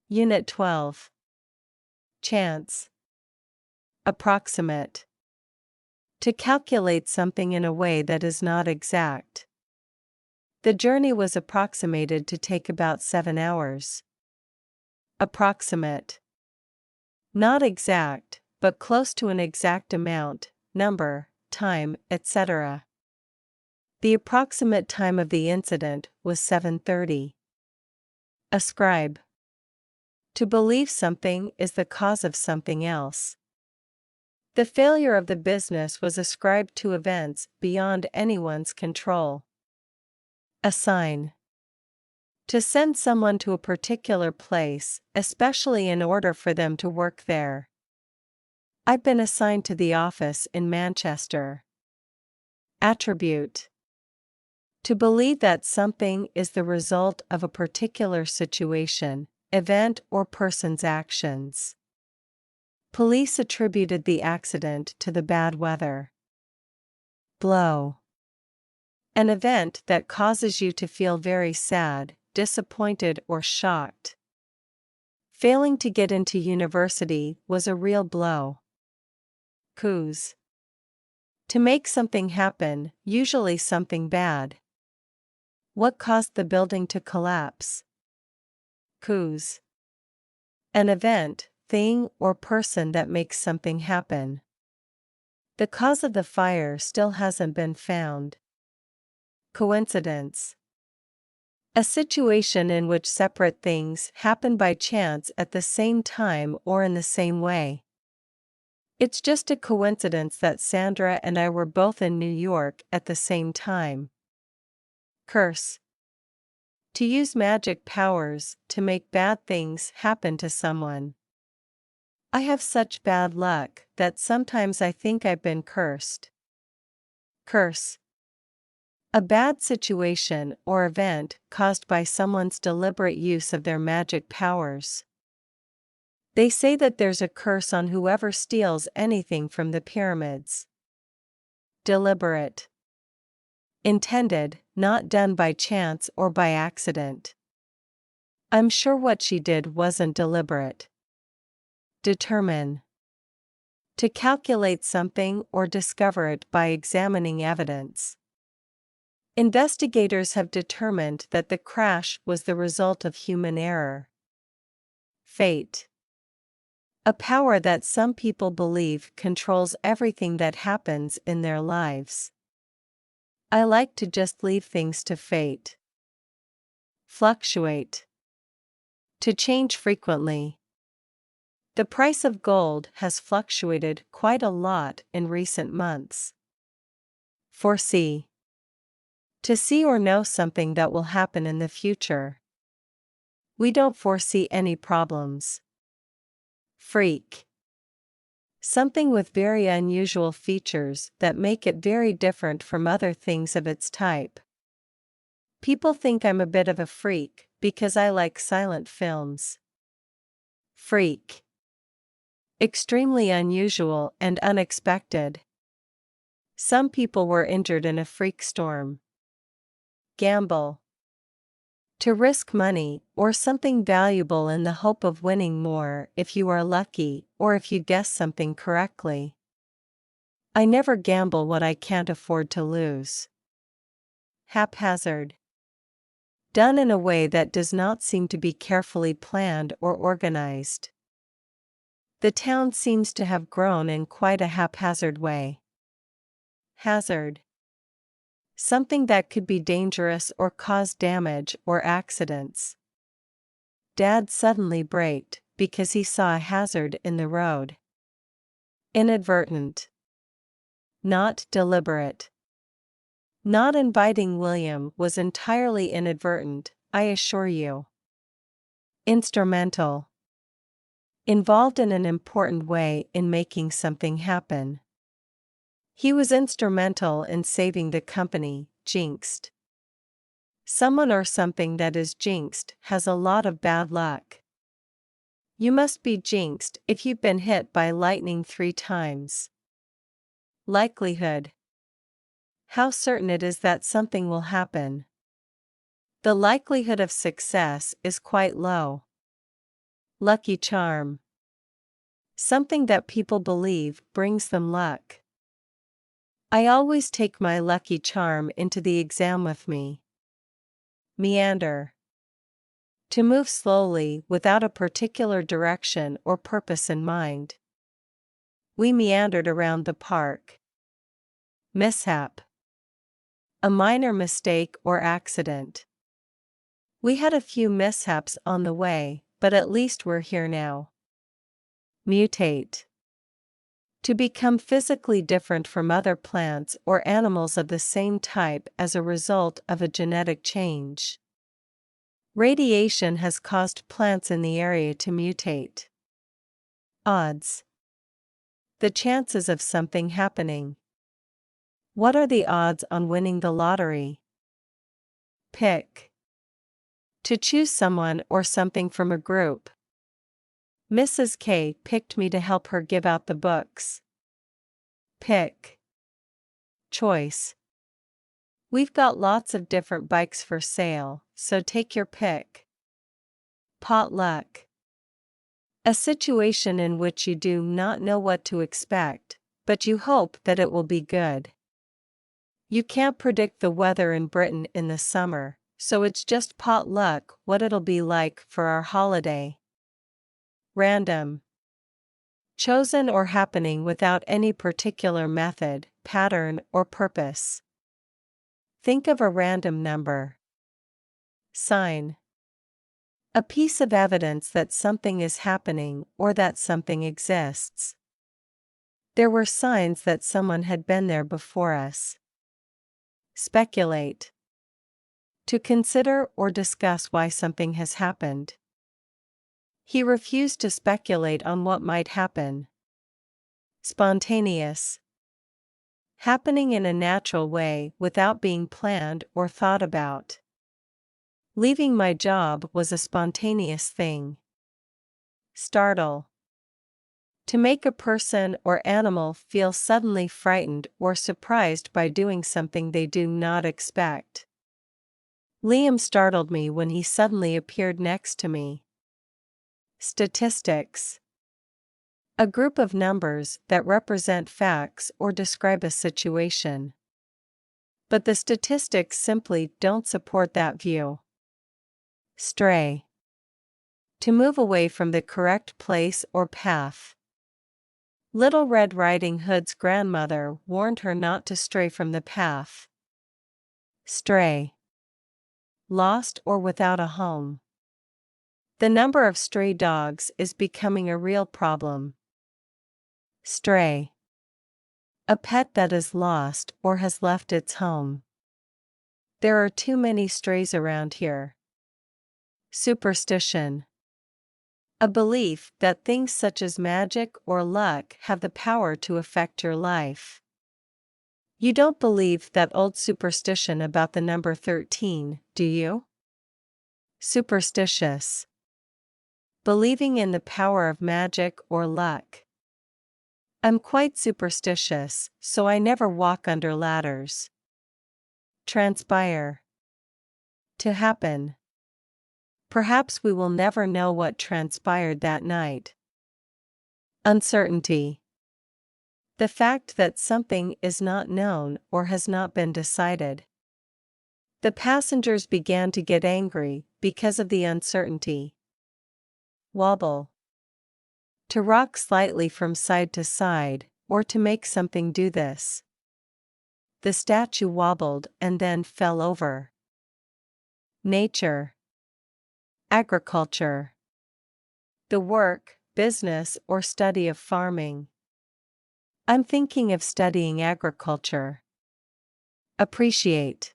Unit 12. Chance. Approximate. To calculate something in a way that is not exact. The journey was approximated to take about 7 hours. Approximate. Not exact, but close to an exact amount, number, time, etc. The approximate time of the incident was 7:30. Ascribe. To believe something is the cause of something else. The failure of the business was ascribed to events beyond anyone's control. Assign. To send someone to a particular place, especially in order for them to work there. I've been assigned to the office in Manchester. Attribute. To believe that something is the result of a particular situation, event, or person's actions. Police attributed the accident to the bad weather. Blow. An event that causes you to feel very sad, disappointed, or shocked. Failing to get into university was a real blow. Cause. To make something happen, usually something bad. What caused the building to collapse? Cause. An event, thing, or person that makes something happen. The cause of the fire still hasn't been found. Coincidence. A situation in which separate things happen by chance at the same time or in the same way. It's just a coincidence that Sandra and I were both in New York at the same time. Curse. To use magic powers to make bad things happen to someone. I have such bad luck that sometimes I think I've been cursed. Curse. A bad situation or event caused by someone's deliberate use of their magic powers. They say that there's a curse on whoever steals anything from the pyramids. Deliberate. Intended, not done by chance or by accident. I'm sure what she did wasn't deliberate. Determine. To calculate something or discover it by examining evidence. Investigators have determined that the crash was the result of human error. Fate. A power that some people believe controls everything that happens in their lives. I like to just leave things to fate. Fluctuate. To change frequently. The price of gold has fluctuated quite a lot in recent months. Foresee. To see or know something that will happen in the future. We don't foresee any problems. Freak. Something with very unusual features that make it very different from other things of its type. People think I'm a bit of a freak because I like silent films. Freak. Extremely unusual and unexpected. Some people were injured in a freak storm. Gamble. To risk money or something valuable in the hope of winning more if you are lucky or if you guess something correctly. I never gamble what I can't afford to lose. Haphazard. Done in a way that does not seem to be carefully planned or organized. The town seems to have grown in quite a haphazard way. Hazard. Something that could be dangerous or cause damage or accidents. Dad suddenly braked because he saw a hazard in the road. Inadvertent. Not deliberate. Not inviting William was entirely inadvertent, I assure you. Instrumental. Involved in an important way in making something happen. He was instrumental in saving the company. Jinxed. Someone or something that is jinxed has a lot of bad luck. You must be jinxed if you've been hit by lightning 3 times. Likelihood. How certain it is that something will happen. The likelihood of success is quite low. Lucky charm. Something that people believe brings them luck. I always take my lucky charm into the exam with me. Meander. To move slowly without a particular direction or purpose in mind. We meandered around the park. Mishap. A minor mistake or accident. We had a few mishaps on the way, but at least we're here now. Mutate. To become physically different from other plants or animals of the same type as a result of a genetic change. Radiation has caused plants in the area to mutate. Odds. The chances of something happening. What are the odds on winning the lottery? Pick. To choose someone or something from a group. Mrs. K picked me to help her give out the books. Pick. Choice. We've got lots of different bikes for sale, so take your pick. Potluck. A situation in which you do not know what to expect, but you hope that it will be good. You can't predict the weather in Britain in the summer, so it's just potluck what it'll be like for our holiday. Random. Chosen or happening without any particular method, pattern, or purpose. Think of a random number. Sign. A piece of evidence that something is happening or that something exists. There were signs that someone had been there before us. Speculate. To consider or discuss why something has happened. He refused to speculate on what might happen. Spontaneous. Happening in a natural way without being planned or thought about. Leaving my job was a spontaneous thing. Startle. To make a person or animal feel suddenly frightened or surprised by doing something they do not expect. Liam startled me when he suddenly appeared next to me. Statistics. A group of numbers that represent facts or describe a situation. But the statistics simply don't support that view. Stray. To move away from the correct place or path. Little Red Riding Hood's grandmother warned her not to stray from the path. Stray. Lost or without a home. The number of stray dogs is becoming a real problem. Stray. A pet that is lost or has left its home. There are too many strays around here. Superstition. A belief that things such as magic or luck have the power to affect your life. You don't believe that old superstition about the number 13, do you? Superstitious. Believing in the power of magic or luck. I'm quite superstitious, so I never walk under ladders. Transpire. To happen. Perhaps we will never know what transpired that night. Uncertainty. The fact that something is not known or has not been decided. The passengers began to get angry because of the uncertainty. Wobble. To rock slightly from side to side, or to make something do this. The statue wobbled and then fell over. Nature. Agriculture. The work, business, or study of farming. I'm thinking of studying agriculture. Appreciate.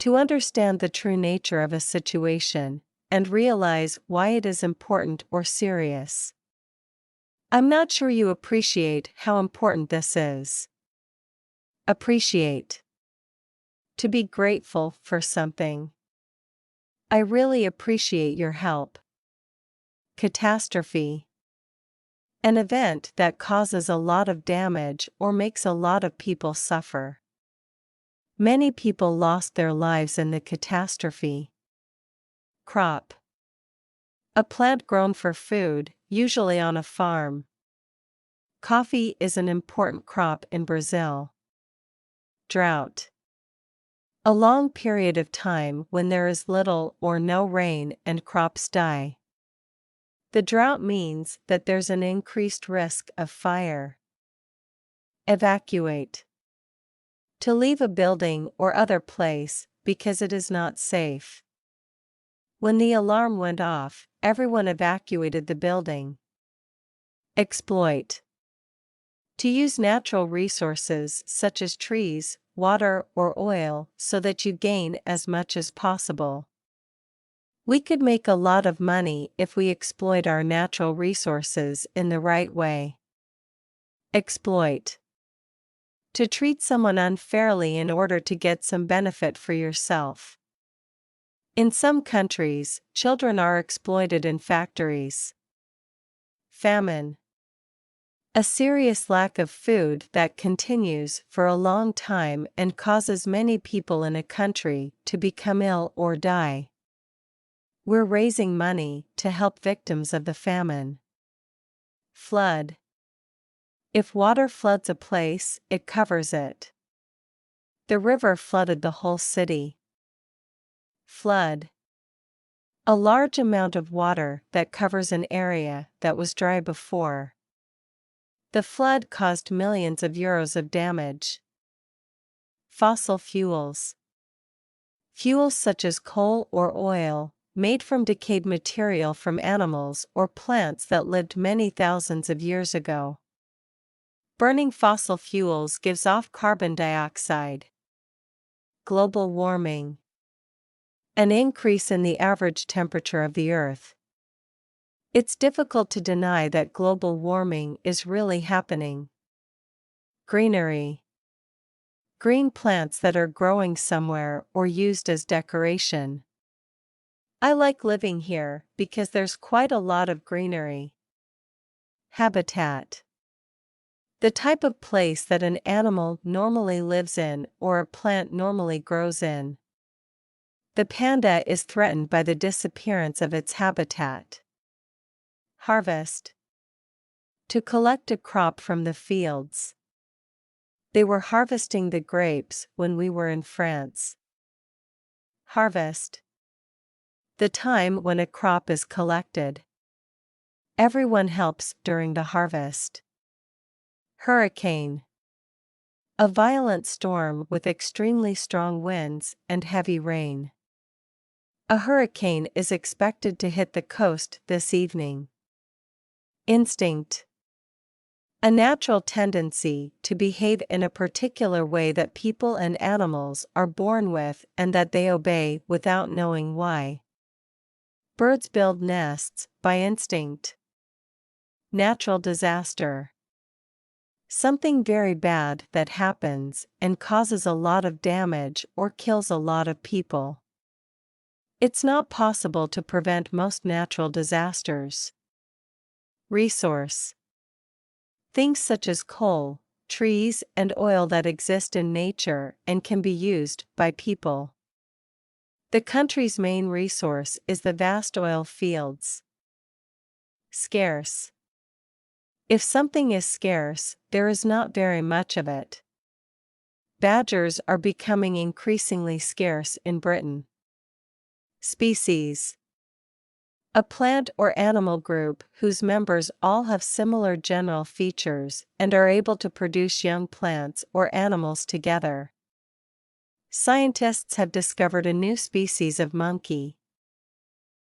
To understand the true nature of a situation, and realize why it is important or serious. I'm not sure you appreciate how important this is. Appreciate. To be grateful for something. I really appreciate your help. Catastrophe. An event that causes a lot of damage or makes a lot of people suffer. Many people lost their lives in the catastrophe. Crop. A plant grown for food, usually on a farm. Coffee is an important crop in Brazil. Drought. A long period of time when there is little or no rain and crops die. The drought means that there's an increased risk of fire. Evacuate. To leave a building or other place because it is not safe. When the alarm went off, everyone evacuated the building. Exploit. To use natural resources such as trees, water, or oil so that you gain as much as possible. We could make a lot of money if we exploit our natural resources in the right way. Exploit. To treat someone unfairly in order to get some benefit for yourself. In some countries, children are exploited in factories. Famine. A serious lack of food that continues for a long time and causes many people in a country to become ill or die. We're raising money to help victims of the famine. Flood. If water floods a place, it covers it. The river flooded the whole city. Flood. A large amount of water that covers an area that was dry before. The flood caused millions of euros of damage. Fossil fuels. Fuels such as coal or oil, made from decayed material from animals or plants that lived many thousands of years ago. Burning fossil fuels gives off carbon dioxide. Global warming. An increase in the average temperature of the Earth. It's difficult to deny that global warming is really happening. Greenery. Green plants that are growing somewhere or used as decoration. I like living here because there's quite a lot of greenery. Habitat. The type of place that an animal normally lives in or a plant normally grows in. The panda is threatened by the disappearance of its habitat. Harvest. To collect a crop from the fields. They were harvesting the grapes when we were in France. Harvest. The time when a crop is collected. Everyone helps during the harvest. Hurricane. A violent storm with extremely strong winds and heavy rain. A hurricane is expected to hit the coast this evening. Instinct. A natural tendency to behave in a particular way that people and animals are born with and that they obey without knowing why. Birds build nests by instinct. Natural disaster. Something very bad that happens and causes a lot of damage or kills a lot of people. It's not possible to prevent most natural disasters. Resource. Things such as coal, trees, and oil that exist in nature and can be used by people. The country's main resource is the vast oil fields. Scarce. If something is scarce, there is not very much of it. Badgers are becoming increasingly scarce in Britain. Species. A plant or animal group whose members all have similar general features and are able to produce young plants or animals together. Scientists have discovered a new species of monkey.